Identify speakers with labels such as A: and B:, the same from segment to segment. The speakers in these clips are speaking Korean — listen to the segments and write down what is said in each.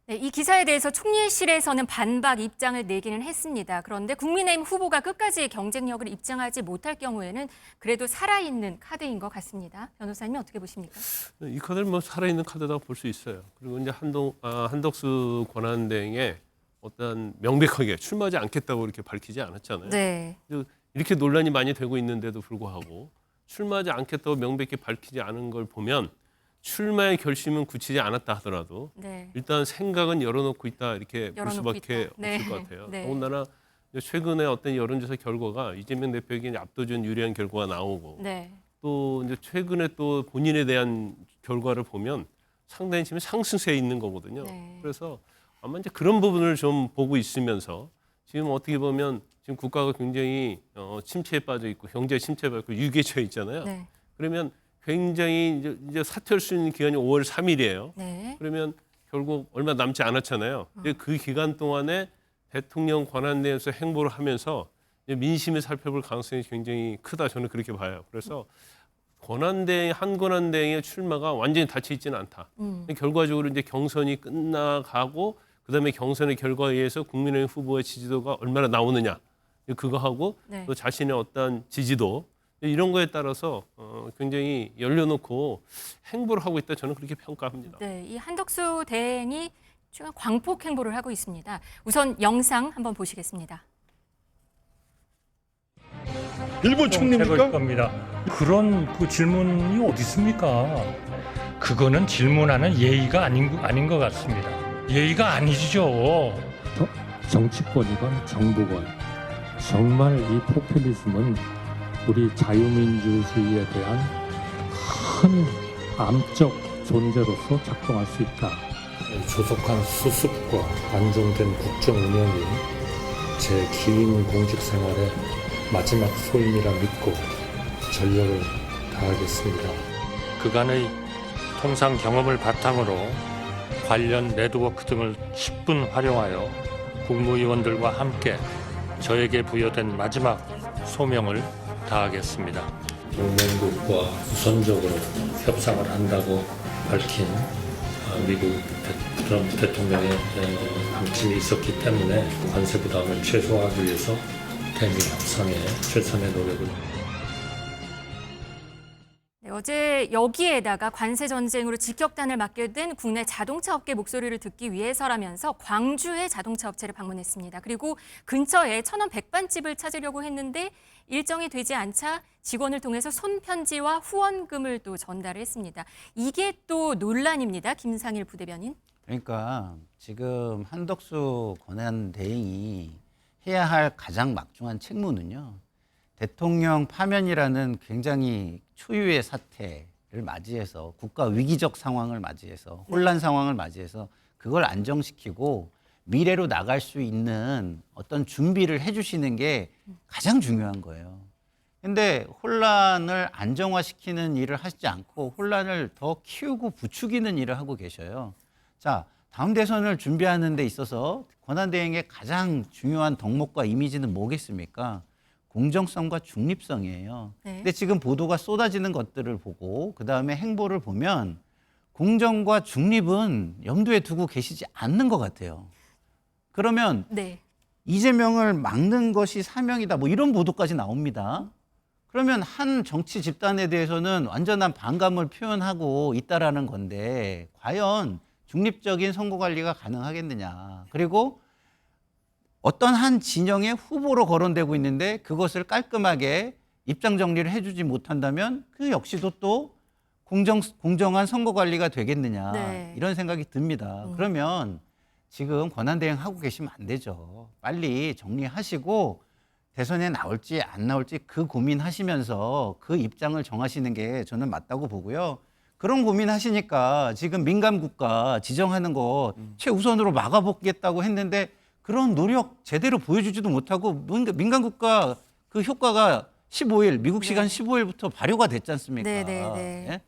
A: 네, 이 기사에 대해서 총리실에서는 반박 입장을 내기는 했습니다. 그런데 국민의힘 후보가 끝까지 경쟁력을 입증하지 못할 경우에는 그래도 살아있는 카드인 것 같습니다. 변호사님이 어떻게 보십니까?
B: 이 카드는 뭐 살아있는 카드라고 볼 수 있어요. 그리고 이제 한덕수 권한대행의 어떤 명백하게 출마하지 않겠다고 이렇게 밝히지 않았잖아요.
A: 네.
B: 이렇게 논란이 많이 되고 있는데도 불구하고 출마하지 않겠다고 명백히 밝히지 않은 걸 보면 출마의 결심은 굳히지 않았다 하더라도
A: 네.
B: 일단 생각은 열어놓고 있다 이렇게 볼
A: 열어놓고
B: 수밖에
A: 있다. 네.
B: 없을 것 같아요.
A: 네.
B: 더군다나 최근에 어떤 여론조사 결과가 이재명 대표에게 압도적인 유리한 결과가 나오고
A: 네.
B: 또 이제 최근에 또 본인에 대한 결과를 보면 상당히 지금 상승세에 있는 거거든요.
A: 네.
B: 그래서 아마 이제 그런 부분을 좀 보고 있으면서 지금 어떻게 보면 지금 국가가 굉장히 침체에 빠져 있고 경제 침체에 빠져 있고 위기에 처해 있잖아요.
A: 네.
B: 그러면 굉장히 이제 사퇴할 수 있는 기간이 5월 3일이에요.
A: 네.
B: 그러면 결국 얼마 남지 않았잖아요. 근데 그 기간 동안에 대통령 권한대행에서 행보를 하면서 민심을 살펴볼 가능성이 굉장히 크다. 저는 그렇게 봐요. 그래서 한 권한대행의 출마가 완전히 닫혀 있지는 않다. 결과적으로 이제 경선이 끝나가고 그다음에 경선의 결과에 의해서 국민의힘 후보의 지지도가 얼마나 나오느냐 그거 하고
A: 네.
B: 또 자신의 어떤 지지도 이런 거에 따라서 굉장히 열려놓고 행보를 하고 있다. 저는 그렇게 평가합니다.
A: 네, 이 한덕수 대행이 최근 광폭 행보를 하고 있습니다. 우선 영상 한번 보시겠습니다.
C: 일본
D: 택을
C: 총리입니까?
D: 겁니다. 그런 그 질문이 어디 있습니까? 그거는 질문하는 예의가 아닌 것 같습니다. 예의가 아니죠.
E: 정치권이건 정부건 정말 이 포퓰리즘은 우리 자유민주주의에 대한 큰 암적 존재로서 작동할 수 있다.
F: 조속한 수습과 안정된 국정 운영이 제 긴 공직 생활의 마지막 소임이라 믿고 전력을 다하겠습니다.
D: 그간의 통상 경험을 바탕으로 관련 네트워크 등을 10분 활용하여 국무위원들과 함께 저에게 부여된 마지막 소명을 다하겠습니다.
F: 동맹국과 우선적으로 협상을 한다고 밝힌 미국 트럼프 대통령의 방침이 있었기 때문에 관세 부담을 최소화하기 위해서 대미 협상에 최선의 노력을
A: 네, 어제 여기에다가 관세 전쟁으로 직격탄을 맞게 된 국내 자동차 업계 목소리를 듣기 위해서라면서 광주의 자동차 업체를 방문했습니다. 그리고 근처에 천원 백반집을 찾으려고 했는데 일정이 되지 않자 직원을 통해서 손편지와 후원금을 또 전달했습니다. 이게 또 논란입니다. 김상일 부대변인.
G: 그러니까 지금 한덕수 권한대행이 해야 할 가장 막중한 책무는요. 대통령 파면이라는 굉장히 초유의 사태를 맞이해서 국가 위기적 상황을 맞이해서 혼란 상황을 맞이해서 그걸 안정시키고 미래로 나갈 수 있는 어떤 준비를 해주시는 게 가장 중요한 거예요. 근데 혼란을 안정화시키는 일을 하시지 않고 혼란을 더 키우고 부추기는 일을 하고 계셔요. 자, 다음 대선을 준비하는 데 있어서 권한대행의 가장 중요한 덕목과 이미지는 뭐겠습니까? 공정성과 중립성이에요.
A: 네.
G: 근데 지금 보도가 쏟아지는 것들을 보고 그다음에 행보를 보면 공정과 중립은 염두에 두고 계시지 않는 것 같아요. 그러면
A: 네.
G: 이재명을 막는 것이 사명이다. 뭐 이런 보도까지 나옵니다. 그러면 한 정치 집단에 대해서는 완전한 반감을 표현하고 있다라는 건데 과연 중립적인 선거 관리가 가능하겠느냐. 그리고 어떤 한 진영의 후보로 거론되고 있는데 그것을 깔끔하게 입장 정리를 해주지 못한다면 그 역시도 또 공정한 선거 관리가 되겠느냐.
A: 네.
G: 이런 생각이 듭니다. 그러면 지금 권한대행 하고 계시면 안 되죠. 빨리 정리하시고 대선에 나올지 안 나올지 그 고민하시면서 그 입장을 정하시는 게 저는 맞다고 보고요. 그런 고민하시니까 지금 민간국가 지정하는 거 최우선으로 막아보겠다고 했는데 그런 노력 제대로 보여주지도 못하고 민간국가 그 효과가 15일, 미국 시간
A: 네.
G: 15일부터 발효가 됐지 않습니까?
A: 네.
G: 예?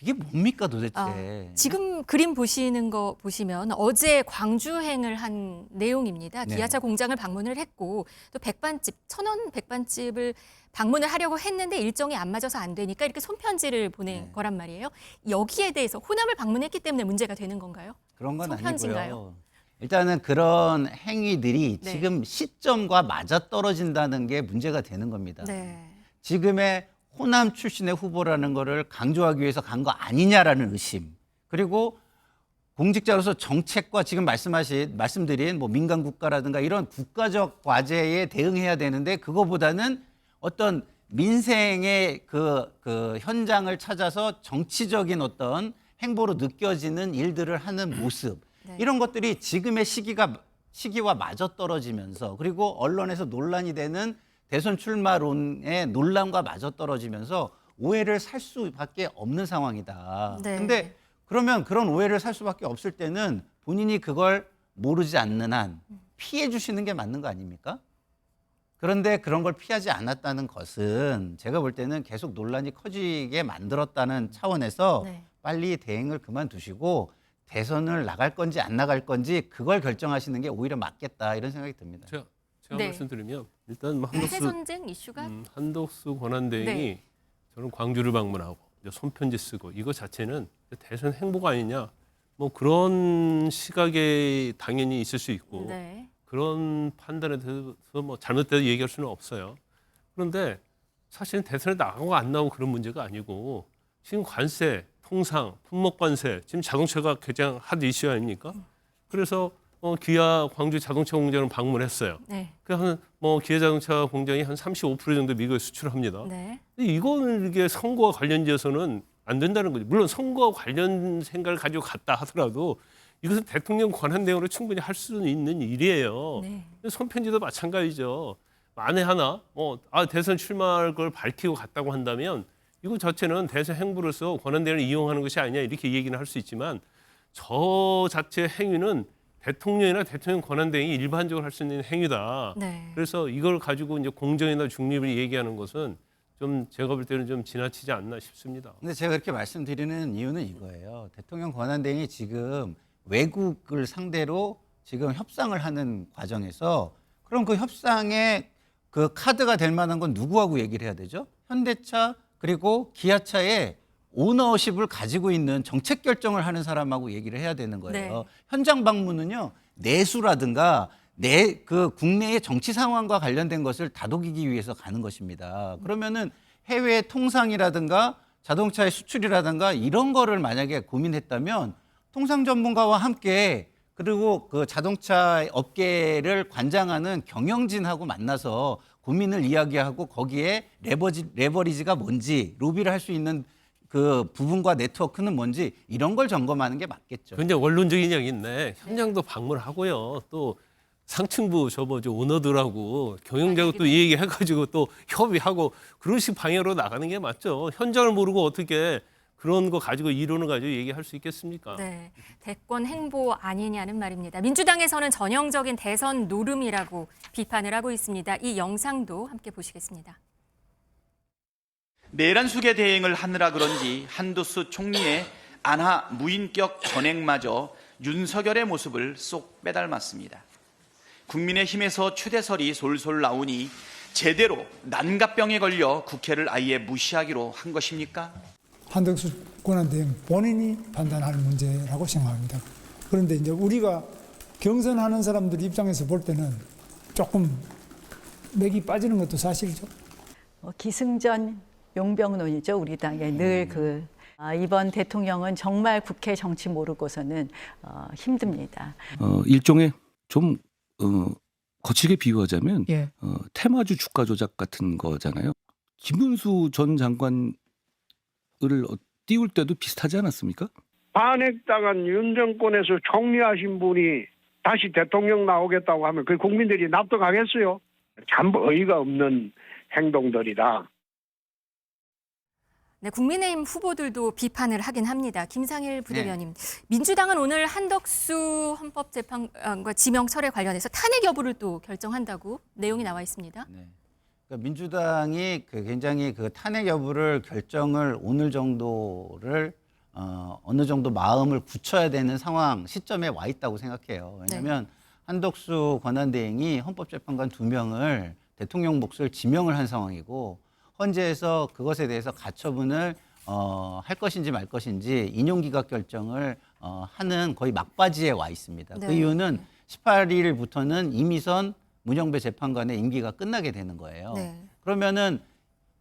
G: 그게 뭡니까 도대체?
A: 지금 그림 보시는 거 보시면 어제 광주행을 한 내용입니다.
G: 네.
A: 기아차 공장을 방문을 했고 또 백반집, 천원 백반집을 방문을 하려고 했는데 일정이 안 맞아서 안 되니까 이렇게 손편지를 보낸
G: 네.
A: 거란 말이에요. 여기에 대해서 호남을 방문했기 때문에 문제가 되는 건가요?
G: 그런 건
A: 손편지인가요?
G: 아니고요. 일단은 그런 행위들이
A: 네.
G: 지금 시점과 맞아떨어진다는 게 문제가 되는 겁니다.
A: 네.
G: 지금의 호남 출신의 후보라는 거를 강조하기 위해서 간 거 아니냐라는 의심. 그리고 공직자로서 정책과 지금 말씀드린 뭐 민간 국가라든가 이런 국가적 과제에 대응해야 되는데 그거보다는 어떤 민생의 그 현장을 찾아서 정치적인 어떤 행보로 느껴지는 일들을 하는 모습.
A: 네.
G: 이런 것들이 지금의 시기와 맞아떨어지면서 그리고 언론에서 논란이 되는 대선 출마론의 논란과 맞아떨어지면서 오해를 살 수밖에 없는 상황이다.
A: 네.
G: 근데 그러면 그런 오해를 살 수밖에 없을 때는 본인이 그걸 모르지 않는 한 피해 주시는 게 맞는 거 아닙니까? 그런데 그런 걸 피하지 않았다는 것은 제가 볼 때는 계속 논란이 커지게 만들었다는 차원에서
A: 네.
G: 빨리 대행을 그만두시고 대선을 나갈 건지 안 나갈 건지 그걸 결정하시는 게 오히려 맞겠다 이런 생각이 듭니다.
B: 제가
A: 네.
B: 말씀드리면 일단 뭐
A: 폐쇄 전쟁 이슈가
B: 한덕수 권한대행이
A: 네.
B: 저는 광주를 방문하고 이제 손편지 쓰고 이거 자체는 대선 행보가 아니냐 뭐 그런 시각에 당연히 있을 수 있고
A: 네.
B: 그런 판단에 대해서 뭐 잘못돼서 얘기할 수는 없어요. 그런데 사실은 대선에 나가고 안 나오고 그런 문제가 아니고 지금 관세, 통상, 품목 관세 지금 자동차가 가장 핫 이슈 아닙니까? 그래서 기아 광주 자동차 공장을 방문했어요.
A: 네.
B: 기아 자동차 공장이 한 35% 정도 미국에 수출합니다.
A: 네.
B: 근데 이거는 이게 선거와 관련지어서는 안 된다는 거죠. 물론 선거와 관련 생각을 가지고 갔다 하더라도 이것은 대통령 권한 내용으로 충분히 할 수는 있는 일이에요.
A: 네.
B: 손편지도 마찬가지죠. 만에 하나 대선 출마할 걸 밝히고 갔다고 한다면 이거 자체는 대선 행보로서 권한 대행을 이용하는 것이 아니냐 이렇게 얘기는 할 수 있지만 저 자체 행위는 대통령이나 대통령 권한 대행이 일반적으로 할 수 있는 행위다.
A: 네.
B: 그래서 이걸 가지고 이제 공정이나 중립을 얘기하는 것은 좀 제가 볼 때는 좀 지나치지 않나 싶습니다.
G: 근데 제가 그렇게 말씀드리는 이유는 이거예요. 대통령 권한대행이 지금 외국을 상대로 지금 협상을 하는 과정에서 그럼 그 협상에 그 카드가 될 만한 건 누구하고 얘기를 해야 되죠? 현대차 그리고 기아차의 오너십을 가지고 있는 정책 결정을 하는 사람하고 얘기를 해야 되는 거예요.
A: 네.
G: 현장 방문은요 내수라든가 그 국내의 정치 상황과 관련된 것을 다독이기 위해서 가는 것입니다. 그러면은 해외 통상이라든가 자동차의 수출이라든가 이런 거를 만약에 고민했다면 통상 전문가와 함께 그리고 그 자동차 업계를 관장하는 경영진하고 만나서 고민을 이야기하고 거기에 레버리지가 뭔지 로비를 할 수 있는 그 부분과 네트워크는 뭔지 이런 걸 점검하는 게 맞겠죠.
B: 굉장히 원론적인 이야기인데 현장도 방문하고요. 또 상층부 오너들하고 경영자하고 또 이 얘기 해가지고 또 협의하고 그런 식 방향으로 나가는 게 맞죠. 현장을 모르고 어떻게 그런 거 가지고 이론을 가지고 얘기할 수 있겠습니까?
A: 네, 대권 행보 아니냐는 말입니다. 민주당에서는 전형적인 대선 노름이라고 비판을 하고 있습니다. 이 영상도 함께 보시겠습니다.
C: 내란 수계 대행을 하느라 그런지 한도수 총리의 안하 무인격 전행마저 윤석열의 모습을 쏙 빼닮았습니다. 국민의힘에서 추대설이 솔솔 나오니 제대로 난각병에 걸려 국회를 아예 무시하기로 한 것입니까?
H: 한덕수 권한대행 본인이 판단할 문제라고 생각합니다. 그런데 이제 우리가 경선하는 사람들 입장에서 볼 때는 조금 맥이 빠지는 것도 사실이죠.
I: 기승전 용병론이죠. 우리 당에 늘 이번 대통령은 정말 국회 정치 모르고서는 힘듭니다.
J: 일종의 좀 거칠게 비유하자면
H: 예.
J: 테마주 주가 조작 같은 거잖아요. 김문수 전 장관을 띄울 때도 비슷하지 않았습니까?
K: 탄핵당한 윤 정권에서 총리하신 분이 다시 대통령 나오겠다고 하면 그 국민들이 납득하겠어요? 참 어이가 없는 행동들이다.
A: 네, 국민의힘 후보들도 비판을 하긴 합니다. 김상일 부대변인, 민주당은 오늘 한덕수 헌법재판관과 지명 철회 관련해서 탄핵 여부를 또 결정한다고 내용이 나와 있습니다.
G: 네. 그러니까 민주당이 굉장히 그 탄핵 여부를 결정을 오늘 정도를 어느 정도 마음을 굳혀야 되는 상황 시점에 와 있다고 생각해요. 왜냐하면 한덕수 권한대행이 헌법재판관 2명을 대통령 몫을 지명을 한 상황이고 헌재에서 그것에 대해서 가처분을 할 것인지 말 것인지 인용기각 결정을 하는 거의 막바지에 와 있습니다.
A: 네.
G: 그 이유는 18일부터는 이미선 문영배 재판관의 임기가 끝나게 되는 거예요.
A: 네.
G: 그러면은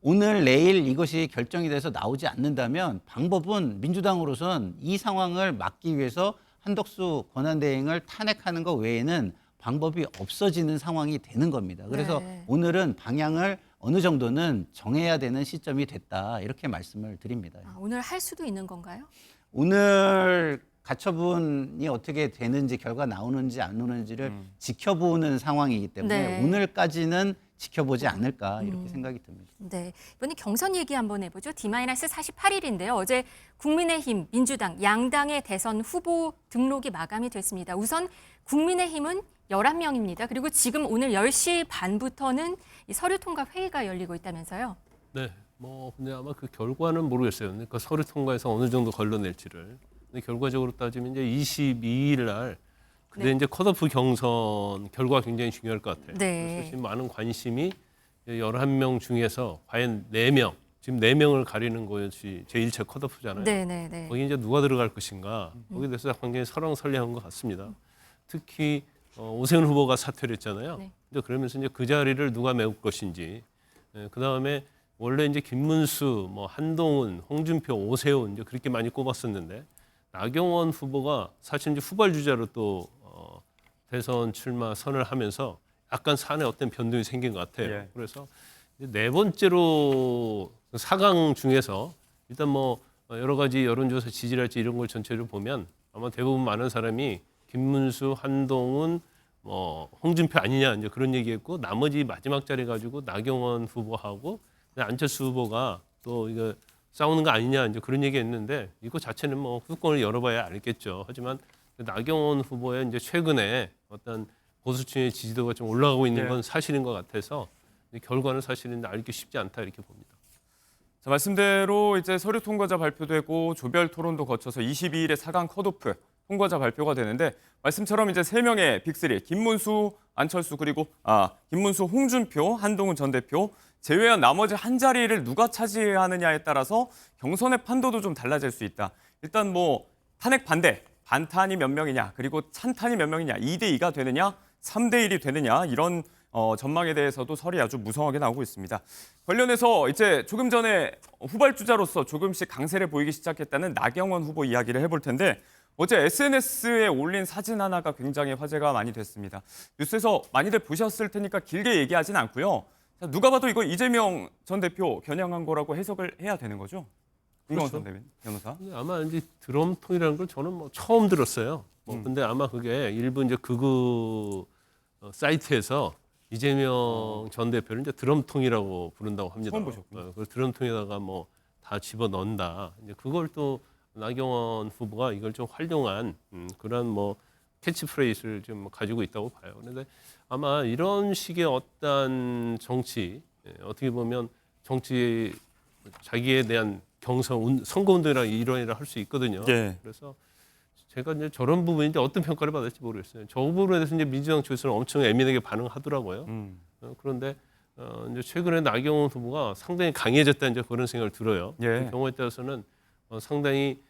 G: 오늘 내일 이것이 결정이 돼서 나오지 않는다면 방법은 민주당으로선 이 상황을 막기 위해서 한덕수 권한대행을 탄핵하는 것 외에는 방법이 없어지는 상황이 되는 겁니다. 그래서
A: 네.
G: 오늘은 방향을 어느 정도는 정해야 되는 시점이 됐다 이렇게 말씀을 드립니다.
A: 오늘 할 수도 있는 건가요?
G: 오늘 가처분이 어떻게 되는지 결과 나오는지 안 나오는지를 지켜보는 상황이기 때문에
A: 네.
G: 오늘까지는 지켜보지 않을까 이렇게 생각이 듭니다.
A: 네, 이번에 경선 얘기 한번 해보죠. D-48일인데요. 어제 국민의힘, 민주당, 양당의 대선 후보 등록이 마감이 됐습니다. 우선 국민의힘은 11명입니다. 그리고 지금 오늘 10시 반부터는 이 서류 통과 회의가 열리고 있다면서요.
B: 네, 뭐 근데 아마 그 결과는 모르겠어요. 그러니까 서류 통과해서 어느 정도 걸러낼지를. 근데 결과적으로 따지면 이제 22일 날 그때
A: 네.
B: 이제 컷오프 경선 결과 굉장히 중요할 것 같아요.
A: 네.
B: 그래서 지금 많은 관심이 11명 중에서 과연 4명, 지금 4명을 가리는 것이 제1차 컷오프잖아요.
A: 네.
B: 거기 이제 누가 들어갈 것인가 거기에 대해서 굉장히 설왕설래한 것 같습니다. 특히 오세훈 후보가 사퇴를 했잖아요.
A: 네.
B: 이제 그러면서 이제 그 자리를 누가 메울 것인지. 그 다음에 원래 이제 김문수, 뭐 한동훈, 홍준표, 오세훈 이제 그렇게 많이 꼽았었는데 나경원 후보가 사실 이제 후발주자로 또 대선 출마 선을 하면서 약간 사안에 어떤 변동이 생긴 것 같아요.
L: 예.
B: 그래서 이제 4번째로 4강 중에서 일단 뭐 여러 가지 여론조사 지지랄지 이런 걸 전체를 보면 아마 대부분 많은 사람이 김문수, 한동훈, 뭐 홍준표 아니냐 이제 그런 얘기했고 나머지 마지막 자리 가지고 나경원 후보하고 안철수 후보가 또 이거 싸우는 거 아니냐 이제 그런 얘기했는데 이거 자체는 뭐 후보권을 열어봐야 알겠죠. 하지만 나경원 후보의 이제 최근에 어떤 보수층의 지지도가 좀 올라가고 있는 건 사실인 것 같아서 결과는 사실은 알기 쉽지 않다 이렇게 봅니다.
L: 자, 말씀대로 이제 서류 통과자 발표되고 조별 토론도 거쳐서 22일에 4강 컷오프 통과자 발표가 되는데 말씀처럼 이제 3명의 빅3 김문수, 안철수 그리고 김문수, 홍준표, 한동훈 전 대표 제외한 나머지 한 자리를 누가 차지하느냐에 따라서 경선의 판도도 좀 달라질 수 있다. 일단 뭐 탄핵 반대, 반탄이 몇 명이냐 그리고 찬탄이 몇 명이냐 2대2가 되느냐 3대1이 되느냐 이런 전망에 대해서도 설이 아주 무성하게 나오고 있습니다. 관련해서 이제 조금 전에 후발주자로서 조금씩 강세를 보이기 시작했다는 나경원 후보 이야기를 해볼 텐데 어제 SNS에 올린 사진 하나가 굉장히 화제가 많이 됐습니다. 뉴스에서 많이들 보셨을 테니까 길게 얘기하진 않고요. 누가 봐도 이거 이재명 전 대표 겨냥한 거라고 해석을 해야 되는 거죠? 김경원 전 변호사.
B: 아마 이제 드럼통이라는 걸 저는 뭐 처음 들었어요. 근데 아마 그게 일부 이제 극우 사이트에서 이재명 전 대표를 이제 드럼통이라고 부른다고 합니다.
L: 처음 보셨군요.
B: 그 드럼통에다가 뭐 다 집어 넣는다. 이제 그걸 또 나경원 후보가 이걸 좀 활용한 그런 뭐 캐치프레이즈를 좀 가지고 있다고 봐요. 그런데 아마 이런 식의 어떤 정치, 어떻게 보면 정치 자기에 대한 경선, 선거운동이랑 이론이라 할 수 있거든요.
L: 예.
B: 그래서 제가 이제 저런 부분인데 어떤 평가를 받을지 모르겠어요. 저 부분에 대해서 이제 민주당 쪽에서는 엄청 예민하게 반응하더라고요. 그런데 이제 최근에 나경원 후보가 상당히 강해졌다 이제 그런 생각을 들어요.
L: 예.
B: 그 경우에 따라서는 상당히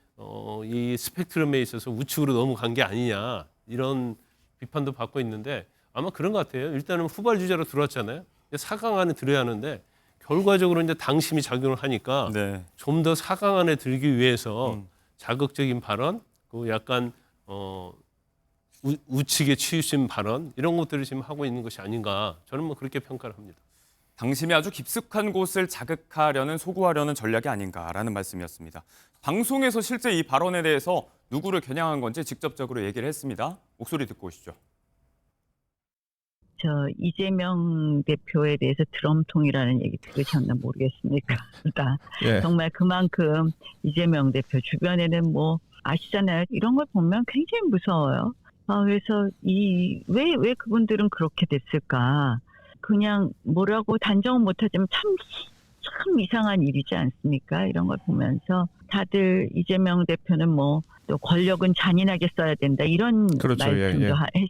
B: 이 스펙트럼에 있어서 우측으로 넘어간 게 아니냐 이런 비판도 받고 있는데 아마 그런 것 같아요. 일단은 후발주자로 들어왔잖아요. 4강 안에 들어야 하는데 결과적으로 이제 당심이 작용을 하니까
L: 네.
B: 좀 더 4강 안에 들기 위해서 자극적인 발언, 그 약간 우측에 치우친 발언 이런 것들을 지금 하고 있는 것이 아닌가 저는 뭐 그렇게 평가를 합니다.
L: 당심이 아주 깊숙한 곳을 자극하려는 소구하려는 전략이 아닌가라는 말씀이었습니다. 방송에서 실제 이 발언에 대해서 누구를 겨냥한 건지 직접적으로 얘기를 했습니다. 목소리 듣고 오시죠.
M: 이재명 대표에 대해서 드럼통이라는 얘기 들으셨나 모르겠습니까?
L: 예.
M: 정말 그만큼 이재명 대표 주변에는 뭐 아시잖아요. 이런 걸 보면 굉장히 무서워요. 그래서 왜 그분들은 그렇게 됐을까? 그냥 뭐라고 단정은 못하지만 참 참 이상한 일이지 않습니까? 이런 걸 보면서 다들 이재명 대표는 뭐 또 권력은 잔인하게 써야 된다 이런
L: 그렇죠.
M: 말씀도
L: 예.
M: 했.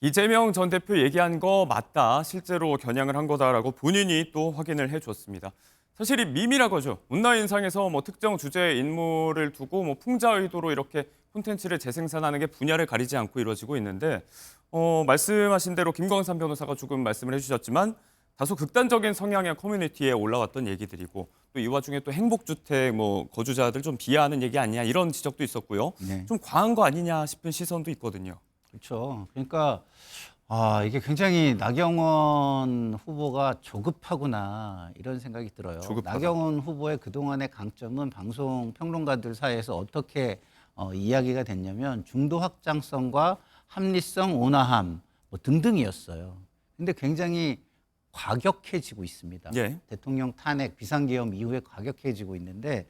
L: 이재명 전 대표 얘기한 거 맞다. 실제로 겨냥을 한 거다라고 본인이 또 확인을 해줬습니다. 사실 이 밈이라고 죠. 온라인상에서 뭐 특정 주제의 인물을 두고 뭐 풍자 의도로 이렇게 콘텐츠를 재생산하는 게 분야를 가리지 않고 이루어지고 있는데 말씀하신 대로 김광삼 변호사가 조금 말씀을 해주셨지만 다소 극단적인 성향의 커뮤니티에 올라왔던 얘기들이고 또 이 와중에 또 행복주택 뭐 거주자들 좀 비하하는 얘기 아니냐 이런 지적도 있었고요.
G: 네.
L: 좀 과한 거 아니냐 싶은 시선도 있거든요.
G: 그렇죠. 그러니까 이게 굉장히 나경원 후보가 조급하구나 이런 생각이 들어요.
L: 조급하다.
G: 나경원 후보의 그동안의 강점은 방송 평론가들 사이에서 어떻게 이야기가 됐냐면 중도 확장성과 합리성, 온화함 뭐 등등이었어요. 근데 굉장히 과격해지고 있습니다.
L: 예.
G: 대통령 탄핵, 비상계엄 이후에 과격해지고 있는데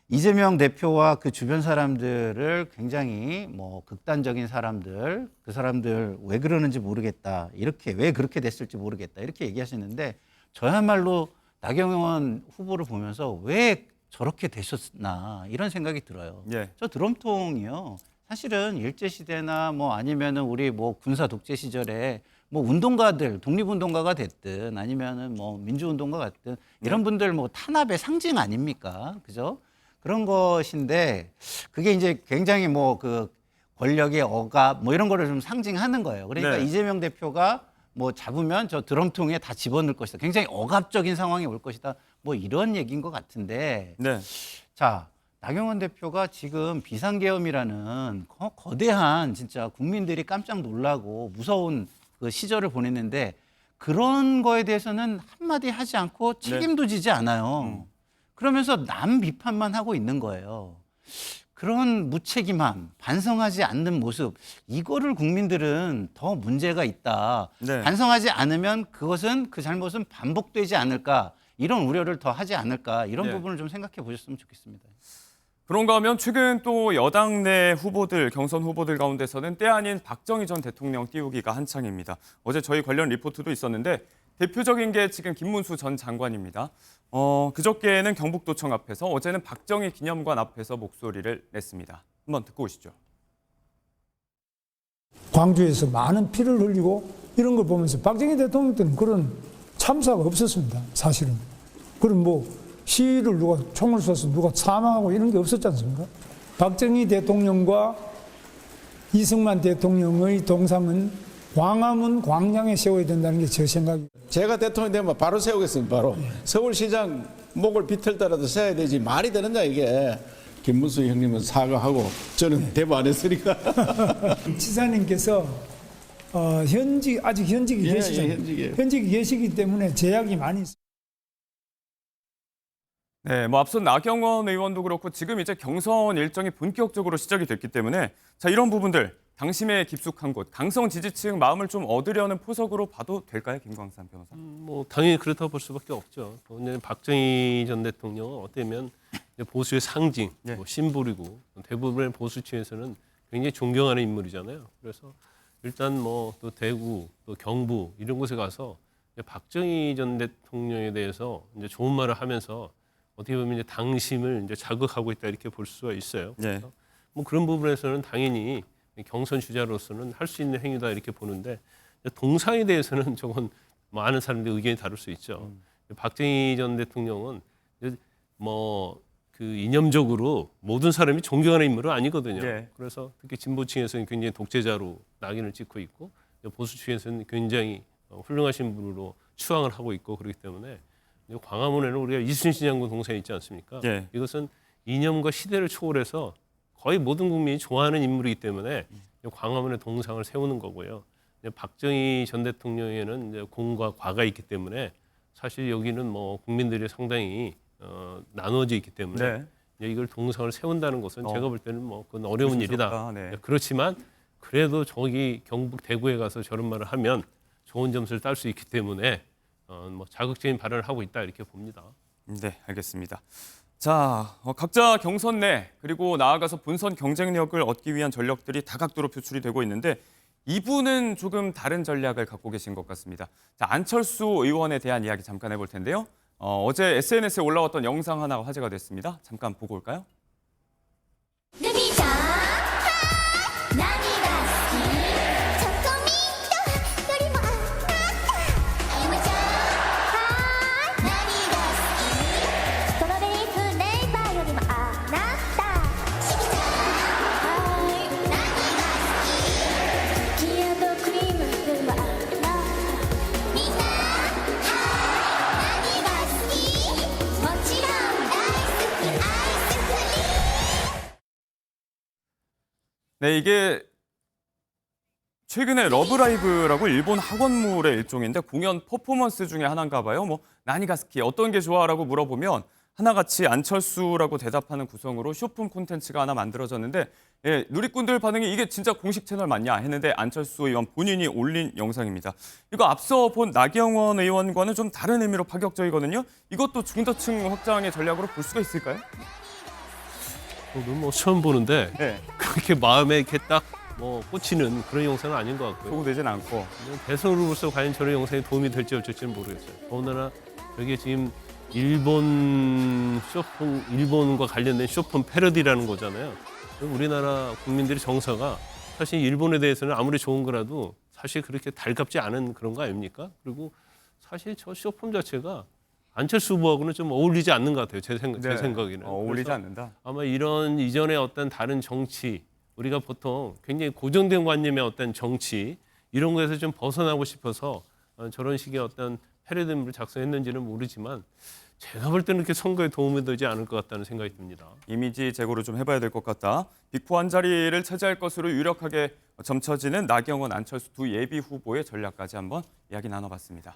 G: 이재명 대표와 그 주변 사람들을 굉장히 뭐 극단적인 사람들, 그 사람들 왜 그러는지 모르겠다. 이렇게 왜 그렇게 됐을지 모르겠다. 이렇게 얘기하시는데 저야말로 나경원 후보를 보면서 왜 저렇게 되셨나 이런 생각이 들어요.
L: 예.
G: 저 드럼통이요. 사실은 일제시대나 뭐 아니면은 우리 뭐 군사 독재 시절에 뭐 운동가들, 독립운동가가 됐든 아니면은 뭐 민주운동가 같든 이런 분들 뭐 탄압의 상징 아닙니까? 그죠? 그런 것인데 그게 이제 굉장히 뭐 그 권력의 억압 뭐 이런 거를 좀 상징하는 거예요. 그러니까
L: 네.
G: 이재명 대표가 뭐 잡으면 저 드럼통에 다 집어넣을 것이다. 굉장히 억압적인 상황이 올 것이다. 뭐 이런 얘기인 것 같은데.
L: 네.
G: 자, 나경원 대표가 지금 비상계엄이라는 거대한 진짜 국민들이 깜짝 놀라고 무서운 그 시절을 보냈는데 그런 거에 대해서는 한마디 하지 않고 책임도 지지 않아요. 그러면서 남 비판만 하고 있는 거예요. 그런 무책임함, 반성하지 않는 모습, 이거를 국민들은 더 문제가 있다.
L: 네.
G: 반성하지 않으면 그것은 그 잘못은 반복되지 않을까. 이런 우려를 더 하지 않을까. 이런
L: 네.
G: 부분을 좀 생각해 보셨으면 좋겠습니다.
L: 그런가 하면 최근 또 여당 내 후보들, 경선 후보들 가운데서는 때 아닌 박정희 전 대통령 띄우기가 한창입니다. 어제 저희 관련 리포트도 있었는데 대표적인 게 지금 김문수 전 장관입니다. 그저께는 경북도청 앞에서 어제는 박정희 기념관 앞에서 목소리를 냈습니다. 한번 듣고 오시죠.
H: 광주에서 많은 피를 흘리고 이런 걸 보면서 박정희 대통령 때는 그런 참사가 없었습니다. 사실은. 그럼 뭐 시위를 누가 총을 쏴서 누가 사망하고 이런 게 없었지 않습니까? 박정희 대통령과 이승만 대통령의 동상은 광화문 광장에 세워야 된다는 게 제 생각이에요.
N: 제가 대통령 되면 바로 세우겠습니다. 바로. 서울시장 목을 비틀더라도 세워야 되지. 말이 되느냐 이게. 김문수 형님은 사과하고 저는 대부 안 했으니까.
H: 지사님께서 아직 현직이 계시잖아요.
N: 현직이에요.
H: 현직이 계시기 때문에 제약이 많이 있어요.
L: 네, 뭐 앞선 나경원 의원도 그렇고 지금 이제 경선 일정이 본격적으로 시작이 됐기 때문에 자 이런 부분들 당심에 깊숙한 곳, 강성 지지층 마음을 좀 얻으려는 포석으로 봐도 될까요, 김광삼 변호사?
B: 뭐 당연히 그렇다고 볼 수밖에 없죠. 오늘 박정희 전 대통령은 어쩌면 보수의 상징,
L: 네.
B: 뭐 심볼이고 대부분의 보수층에서는 굉장히 존경하는 인물이잖아요. 그래서 일단 뭐 또 대구, 또 경부 이런 곳에 가서 박정희 전 대통령에 대해서 이제 좋은 말을 하면서 어떻게 보면 이제 당심을 이제 자극하고 있다 이렇게 볼 수가 있어요.
L: 네.
B: 그래서 뭐 그런 부분에서는 당연히 경선 주자로서는 할 수 있는 행위다 이렇게 보는데 동상에 대해서는 조금 많은 사람들의 의견이 다를 수 있죠. 박정희 전 대통령은 뭐 그 이념적으로 모든 사람이 존경하는 인물은 아니거든요.
L: 네.
B: 그래서 특히 진보층에서는 굉장히 독재자로 낙인을 찍고 있고 보수층에서는 굉장히 훌륭하신 분으로 추앙을 하고 있고 그렇기 때문에 광화문에는 우리가 이순신 장군 동상이 있지 않습니까?
L: 네.
B: 이것은 이념과 시대를 초월해서 거의 모든 국민이 좋아하는 인물이기 때문에 광화문에 동상을 세우는 거고요. 박정희 전 대통령에는 이제 공과 과가 있기 때문에 사실 여기는 뭐 국민들이 상당히 나눠져 있기 때문에
L: 네.
B: 이걸 동상을 세운다는 것은 제가 볼 때는 뭐 그건 어려운 일이다.
L: 네.
B: 그렇지만 그래도 저기 경북 대구에 가서 저런 말을 하면 좋은 점수를 딸 수 있기 때문에 뭐 자극적인 발언을 하고 있다 이렇게 봅니다.
L: 네, 알겠습니다. 자, 각자 경선 내 그리고 나아가서 본선 경쟁력을 얻기 위한 전력들이 다각도로 표출이 되고 있는데 이분은 조금 다른 전략을 갖고 계신 것 같습니다. 자, 안철수 의원에 대한 이야기 잠깐 해볼 텐데요. 어제 SNS에 올라왔던 영상 하나가 화제가 됐습니다. 잠깐 보고 올까요? 네, 이게 최근에 러브라이브라고 일본 학원물의 일종인데 공연 퍼포먼스 중에 하나인가 봐요. 뭐 나니가스키 어떤 게 좋아라고 물어보면 하나같이 안철수라고 대답하는 구성으로 쇼폼 콘텐츠가 하나 만들어졌는데 예, 누리꾼들 반응이 이게 진짜 공식 채널 맞냐 했는데 안철수 의원 본인이 올린 영상입니다. 이거 앞서 본 나경원 의원과는 좀 다른 의미로 파격적이거든요. 이것도 중도층 확장의 전략으로 볼 수가 있을까요?
B: 저도 뭐 처음 보는데
L: 네.
B: 그렇게 마음에 이렇게 딱 뭐 꽂히는 그런 영상은 아닌 것 같고요.
L: 소구되진 않고.
B: 대선으로서 과연 저런 영상이 도움이 될지 어쩔지는 모르겠어요. 더군다나 여기 지금 일본과 관련된 쇼폼 패러디라는 거잖아요. 우리나라 국민들의 정서가 사실 일본에 대해서는 아무리 좋은 거라도 사실 그렇게 달갑지 않은 그런 거 아닙니까? 그리고 사실 저 쇼폼 자체가 안철수 후보하고는 좀 어울리지 않는 것 같아요. 제 생각에는.
L: 어울리지
B: 그래서
L: 않는다.
B: 아마 이런 이전의 어떤 다른 정치, 우리가 보통 굉장히 고정된 관념의 어떤 정치 이런 거에서 좀 벗어나고 싶어서 저런 식의 어떤 패러디를 작성했는지는 모르지만 제가 볼 때는 이렇게 선거에 도움이 되지 않을 것 같다는 생각이 듭니다.
L: 이미지 제고를 좀 해봐야 될 것 같다. 빅4 한 자리를 차지할 것으로 유력하게 점쳐지는 나경원, 안철수 두 예비 후보의 전략까지 한번 이야기 나눠봤습니다.